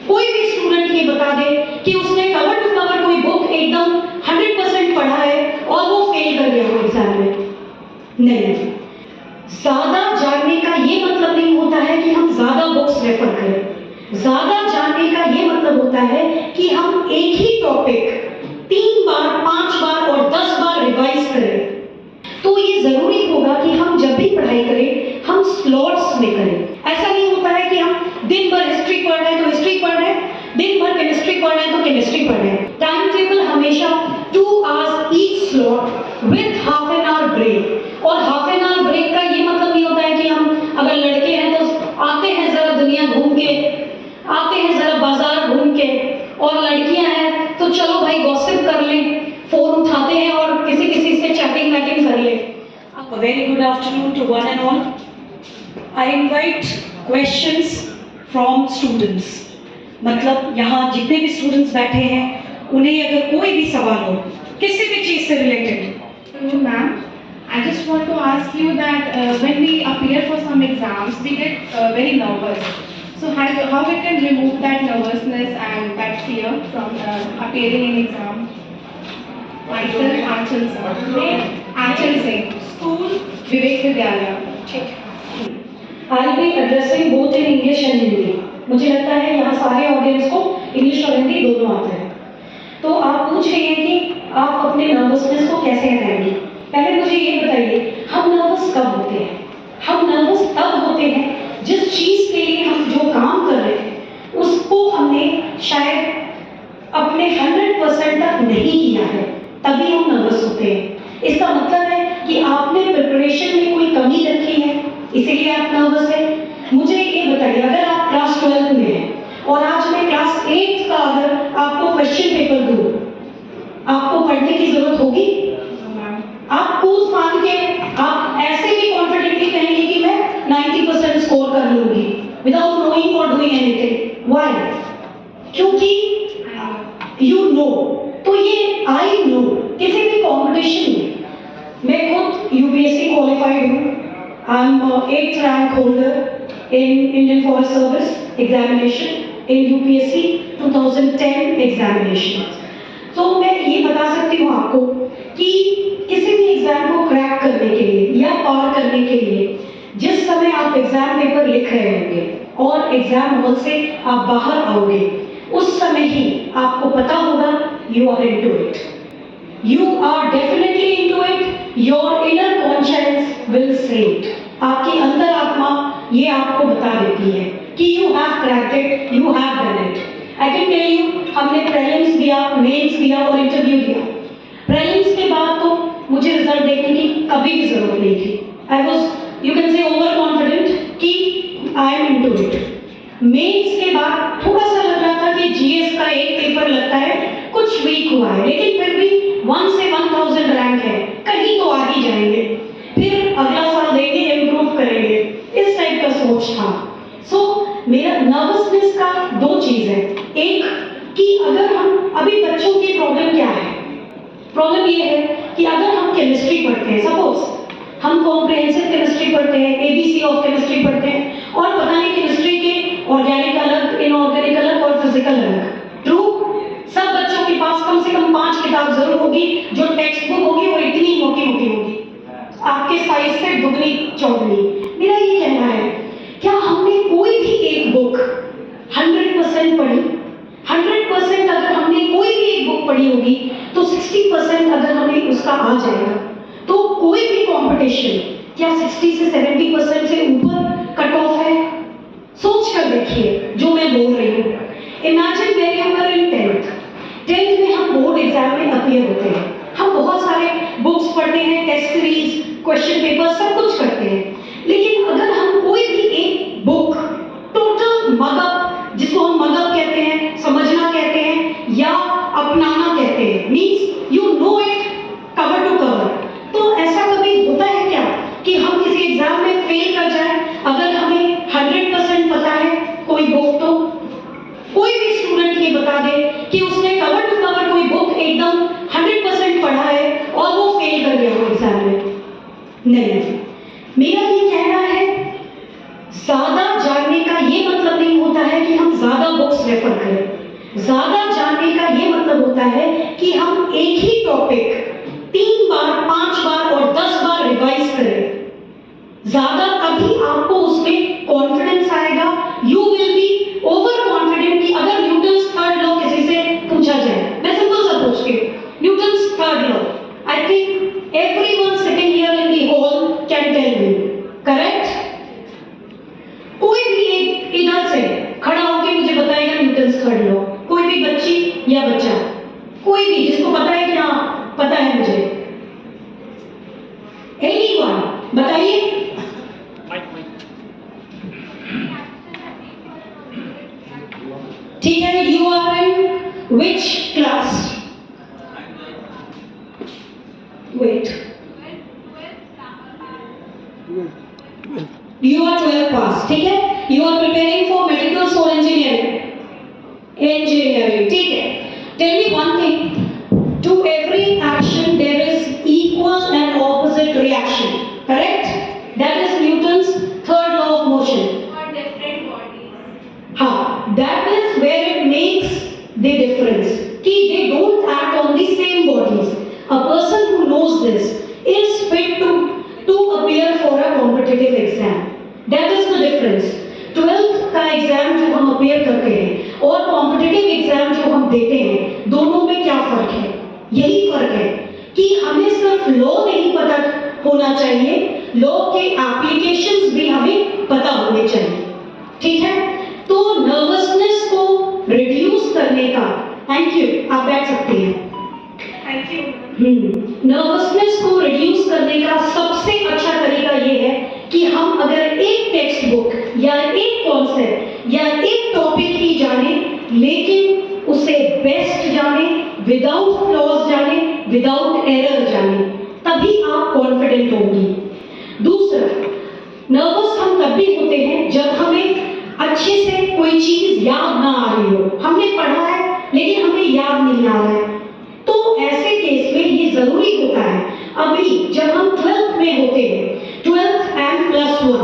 कोई भी स्टूडेंट ये बता दे कि उसने कवर टू कवर कोई बुक एकदम 100% पढ़ा है और वो फेल कर गया हो एग्जाम में, नहीं। ज्यादा जानने का ये मतलब नहीं होता है कि हम ज्यादा बुक्स रेफर करें। ज्यादा जानने का ये मतलब होता है कि हम एक ही टॉपिक 3 बार, 5 बार और 10 बार रिवाइज करें। तो ये जरूरी होगा कि हम जब भी पढ़ाई करें हम स्लॉट्स में करें। ऐसा नहीं होता है कि हम दिन भर हिस्ट्री पढ़ रहे हैं तो हिस्ट्री पढ़ रहे हैं, दिन भर केमिस्ट्री पढ़ रहे हैं तो केमिस्ट्री पढ़ रहे हैं। टाइम टेबल हमेशा 2 hours each slot with half an hour break. और हाफ एन आवर ब्रेक का ये मतलब नहीं होता है कि हम अगर लड़के हैं तो आते हैं जरा दुनिया घूम के, आते हैं जरा बाजार घूम के, और लड़कियां हैं तो चलो भाई गॉसिप कर लें, फोन उठाते हैं और किसी किसी से चैटिंग वैटिंग कर लें। A very good afternoon to one and all. I invite questions from students. मतलब यहाँ जितने भी स्टूडेंट्स बैठे हैं उन्हें अगर कोई भी सवाल हो किसी भी चीज से related. Ma'am, I just want to ask you that when we appear for some exams, we get very nervous. So how we can remove that nervousness and that fear from appearing in exam? Myself, Anchal sir. Anchal Singh, School Vivek Vidyalaya. I'll be addressing both in English and Hindi. मुझे लगता है यहाँ सारे audience को English और हिंदी दोनों आते हैं। तो आप पूछ रही हैं कि आप अपने नर्वसनेस को कैसे हटाएंगे। पहले मुझे ये बताइए, हम नर्वस कब होते हैं? हम नर्वस तब होते हैं जिस चीज के लिए हम जो काम कर रहे हैं उसको हमने शायद अपने 100% तक नहीं किया है, तभी हम नर्वस होते हैं। इसका मतलब है कि आपने प्रिपरेशन में कोई कमी रखी है, इसीलिए आप नर्वस हैं। मुझे ये बताइए, अगर आप क्लास 12 में हैं और आज मैं क्लास 8 का अगर आपको क्वेश्चन पेपर दूं, आपको पढ़ने की जरूरत होगी? आप कूद फांद के आप ऐसे भी कॉन्फिडेंटली कहेंगे कि मैं 90% स्कोर कर लूंगी विदाउट नोइंग और डूइंग एनीथिंग। व्हाई? क्योंकि यू नो। तो ये आई नो किसी भी कंपटीशन में, मैं खुद यूपीएससी क्वालिफाइड हूँ। I am 8th rank holder in Indian forest service examination in UPSC 2010 examination. तो मैं ये बता सकती हूँ आपको कि किसी भी एग्जाम को क्रैक करने के लिए या पार करने के लिए जिस समय आप एग्जाम पेपर लिख रहे होंगे और एग्जाम हॉल से आप बाहर आओगे, उस समय ही आपको पता होगा you are into it, you are definitely into it, your inner conscious will say it. आपकी अंदर आत्मा ये आपको बता देती है कि you have cracked it, you have done it. I can tell you, हमने प्रीलिम्स दिया, मेंस दिया और इंटरव्यू दिया। प्रीलिम्स के बाद तो मुझे रिजल्ट देखने की कभी भी जरूरत नहीं थी। I was, you can say, over confident कि I am into it. Mains के बाद थोड़ा सा लग रहा था कि जीएस का एक पेपर लगता है कुछ वीक हुआ है, लेकिन फिर भी 1 से 1000 रैंक है, कहीं तो आ ही जाएंगे, फिर अगला साल देंगे, इम्प्रूव करेंगे, इस टाइप का सोच था। सो मेरा नर्वसनेस का 2 चीज है। एक कि अगर हम अभी बच्चों की प्रॉब्लम क्या है? प्रॉब्लम ये है कि अगर हम केमिस्ट्री पढ़ते हैं, सपोज हम कॉम्प्रिहेंसिव केमिस्ट्री पढ़ते हैं, एबीसी ऑफ केमिस्ट्री पढ़ते हैं, और पता नहीं केमिस्ट्री के ऑर्गेनिक अलग, इनऑर्गेनिक अलग और फिजिकल अलग। ट्रू? सब बच्चों के पास कम से कम 5 किताब जरूर होगी, जो टेक्स्ट बुक होगी वो इतनी मोटी मोटी होगी, आपके साइज से दुगनी चौगनी। मेरा ये कहना है, क्या हमने कोई भी एक बुक 100% पढ़ी? 100% अगर हमने कोई भी एक बुक पढ़ी होगी तो 60% अगर हमें उसका आ जाएगा, तो कोई भी कंपटीशन क्या 60 से 70% से ऊपर कट ऑफ है? सोच कर देखिए जो मैं बोल रही हूँ। Imagine when you are in 10th में हम बोर्ड एग्जाम में अपीयर होते हैं, हम बहुत सारे बुक्स पढ़ते हैं, टेस्ट सीरीज, क्वेश्चन पेपर, सब कुछ करते हैं, लेकिन अगर हम कोई भी एक बुक टोटल मगअप, जिसको हम मगअप कहते हैं, समझना कहते हैं या अपनाना कहते हैं, means you know it cover to cover, तो ऐसा कभी होता है क्या कि हम किसी एग्जाम में फेल कर जाए अगर हमें 100% पता है कोई बुक? तो कोई भी स्टूडेंट ये बता दे कि उसने कवर टू कवर कोई बुक एकदम 100% पढ़ा है और वो फेल कर गया हो एग्जाम में, नहीं। मेरा ये कहना है, ज्यादा जानने का ये मतलब नहीं होता है कि हम ज्यादा बुक्स रेफर करें। ज्यादा जानने का ये मतलब होता है कि हम एक ही टॉपिक 3 बार, 5 बार और 10 बार रिवाइज करें। ज्यादा तभी आपको उसमें कॉन्फिडेंस आएगा। You will be over confident कि अगर न्यूटन्स थर्ड लॉ किसी से पूछा जाए, मैं सिंपल सा पूछती हूँ, Newton's third law, I think everyone sitting here in the hall can tell me, correct? कोई भी एक इधर से खड़ा होकर मुझे बताएगा न्यूटन्स थर्ड लॉ, कोई भी बच्ची या बच्चा, कोई भी जिसको पता है कि हाँ पता है मुझे, एनीवन बताइए। ठीक है, you are in which class? Wait, you are 12th pass, ठीक है? You are preparing for medical और इंजीनियरिंग, ठीक है? Tell me one thing, to every action there is equal and opposite reaction, correct? That is Newton's third law of motion. For different bodies. हाँ, that is where it makes the difference कि they don't act on the same bodies. A person who knows this is fit to appear for a competitive exam. That is the difference. 12th का exam जो हम appear करते हैं और competitive exam जो हम देते हैं, दोनों में क्या फर्क है? यही फर्क है कि हमें सिर्फ लॉ नहीं पता होना चाहिए, लॉ के एप्लीकेशंस भी हमें पता होने चाहिए, ठीक है? तो नर्वसनेस को रिड्यूस करने का, थैंक यू, आप बैठ सकते हैं। Thank you. नर्वसनेस को रिड्यूस करने का सबसे अच्छा तरीका ये है कि हम अगर एक टेक्स्ट बुक या एक कॉन्सेप्ट या एक टॉपिक ही जाने, लेकिन उसे बेस्ट जाने, विदाउट फ्लॉज जाने, विदाउट एरर जाने, तभी आप कॉन्फिडेंट होंगी। दूसरा, नर्वस हम तभी होते हैं जब हमें अच्छे से कोई चीज याद ना आ रही हो। हमने पढ़ा है लेकिन हमें याद नहीं आ रहा है, तो ऐसे केस में ये जरूरी होता है। अभी जब हम 12th में होते हैं, 12th एंड +1,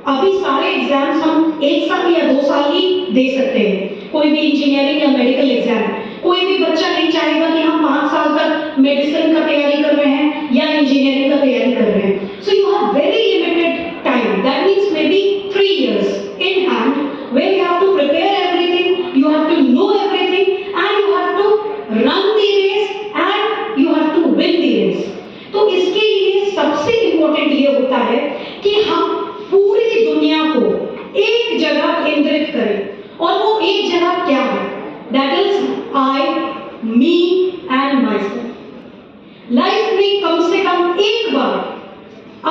अभी सारे एग्जाम्स हम 1 साल या 2 साल ही दे सकते हैं, कोई भी इंजीनियरिंग या मेडिकल एग्जाम। कोई भी बच्चा नहीं चाहेगा कि हम 5 साल तक मेडिसिन का तैयारी कर रहे हैं या इंजीनियरिंग का तैयारी कर रहे हैं। So you have very limited time, that means may be 3 years in hand, where you have to prepare everything, you have to know everything, and you have to run the race and you have to win the race. तो इसके लिए सबसे important ये होता है कि हम पूरी दुनिया को एक जगह केंद्रित करें, और वो एक जगह क्या है? That is I, me and myself. Life में कम से कम एक बार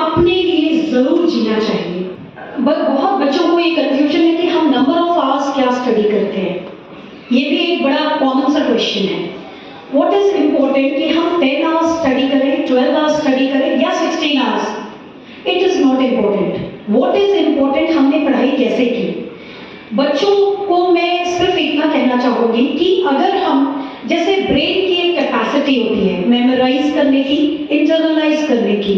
अपने लिए जरूर जीना चाहिए। बहुत बच्चों को ये कंफ्यूजन है कि हम नंबर ऑफ आवर्स क्या स्टडी करते हैं। ये भी एक बड़ा कॉमन सा क्वेश्चन है। व्हाट इज इम्पोर्टेंट कि हम 10 आवर्स स्टडी करें, 12 आवर्स स्टडी करें या 16 hours, it is not important. What is important, हमने पढ़ाई कैसे की। बच्चों को मैं सिर्फ इतना कहना चाहूंगी कि अगर हम, जैसे ब्रेन की एक कैपेसिटी होती है मेमोराइज करने की, इंटरनलाइज करने की,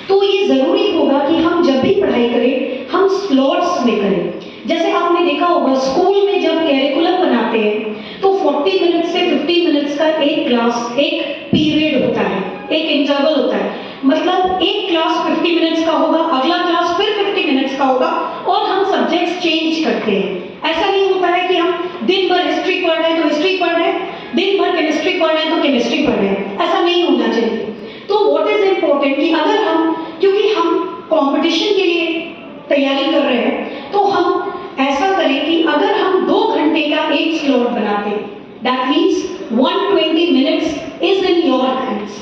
तो ये जरूरी होगा कि हम जब भी पढ़ाई करें हम स्लॉट्स में करें। जैसे आपने देखा होगा स्कूल में जब कैरिकुलम बनाते हैं तो 40 मिनट से 50 मिनट्स का एक क्लास, एक पीरियड होता है, एक इंटरवल होता है। मतलब एक क्लास 50 मिनट्स का होगा, अगला क्लास फिर 50 मिनट्स का होगा, और हम सब्जेक्ट्स चेंज करते हैं। ऐसा नहीं होता है कि हम दिन भर हिस्ट्री पढ़ रहे हैं तो हिस्ट्री पढ़ रहे हैं, दिन भर केमिस्ट्री पढ़ रहे हैं तो केमिस्ट्री पढ़ रहे हैं, ऐसा नहीं होना चाहिए। तो व्हाट इज इम्पोर्टेंट कि अगर हम, क्योंकि हम कंपटीशन के लिए तैयारी कर रहे हैं, तो हम ऐसा करें कि अगर हम 2 घंटे का एक स्लॉट बनाते हैं, that means 120 minutes is in your hands.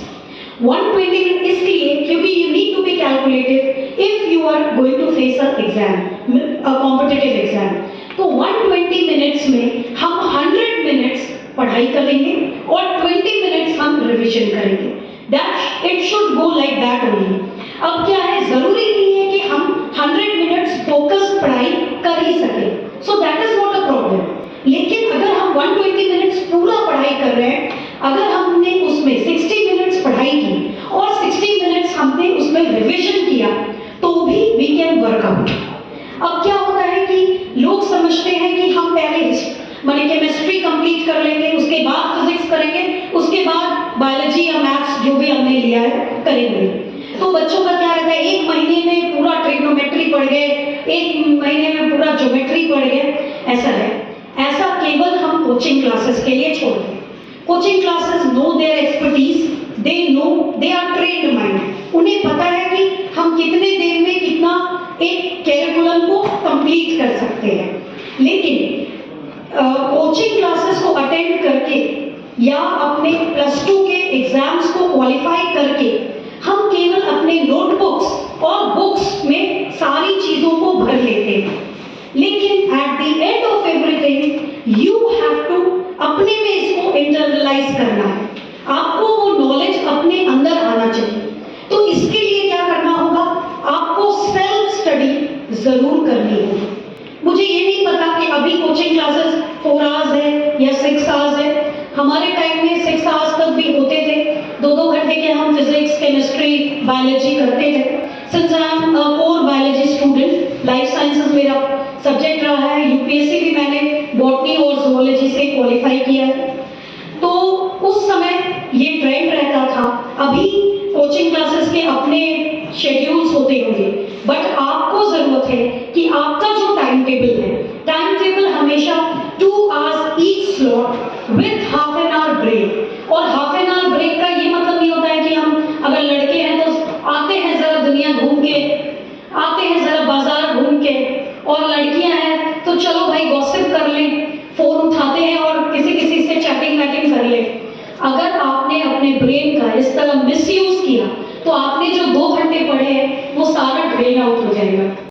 120 minute इसलिए क्योंकि you need to be calculative if you are going to face a exam, a competitive exam. तो 120 मिनट्स में हम 100 मिनट्स पढ़ाई करेंगे और 20 मिनट्स हम रिवीजन करेंगे। That it should go like that only. अब क्या है, जरूरी नहीं है कि हम 100 मिनट्स फोकस्ड पढ़ाई कर ही सकें, so that is not a problem. लेकिन अगर हम 120 मिनट्स पूरा पढ़ाई कर रहे हैं, अगर हमने उसमें 60 मिनट्स पढ़ाई की और 60 मिनट्स हमने उसमें रिवीजन किया, तो भी वी कैन वर्क आउट। अब क्या होता है कि लोग समझते हैं कि हम पहले माने केमिस्ट्री कंप्लीट कर लेंगे, उसके बाद फिजिक्स करेंगे, उसके बाद बायोलॉजी या मैथ्स जो भी हमने लिया है करेंगे। तो बच्चों का क्या रहता है, एक महीने में पूरा ट्रिग्नोमेट्री पढ़ गए, एक महीने में पूरा ज्योमेट्री पढ़ गए, ऐसा है। ऐसा केवल हम कोचिंग क्लासेस के लिए छोड़ दें। Coaching classes know their expertise, they know, they are trained mind. उन्हें पता है कि हम कितने देर में कितना एक कैरिकुलम को कंप्लीट कर सकते हैं। लेकिन कोचिंग क्लासेस को अटेंड करके या अपने +2 के एग्जाम्स को क्वालिफाई करके हम केवल अपने नोटबुक्स और बुक्स में सारी चीजों को भर लेते हैं। लेकिन at the end of everything you have to अपने में इसको इंटरनलाइज करना है, आपको वो नॉलेज अपने अंदर आना चाहिए। तो इसके लिए क्या करना होगा, आपको सेल्फ स्टडी जरूर करनी होगी। मुझे ये नहीं पता कि अभी कोचिंग क्लासेस 4 आवर्स है या 6 आवर्स है। हमारे टाइम में 6 आवर्स तक भी होते थे, 2-2 घंटे के हम फिजिक्स, केमिस्ट्री, बायोलॉजी करते थे। Since I am a core biology student, life sciences मेरा सब्जेक्ट रहा है, यूपीएससी भी मैंने बॉटनी और जूलॉजी से क्वालिफाई किया है। तो उस समय ये ट्रेंड रहता था। अभी कोचिंग क्लासेस के अपने शेड्यूल्स होते होंगे, बट आपको जरूरत है कि आपका जो टाइम टेबल है, टाइम टेबल हमेशा 2 hours each slot with half an hour break. और हाफ एन आवर ब्रेक का ये मतलब नहीं होता है कि हम अगर लड़के हैं तो आते हैं जरा दुनिया घूम के, आते हैं जरा बाजार घूम के, और लड़कियां हैं तो चलो भाई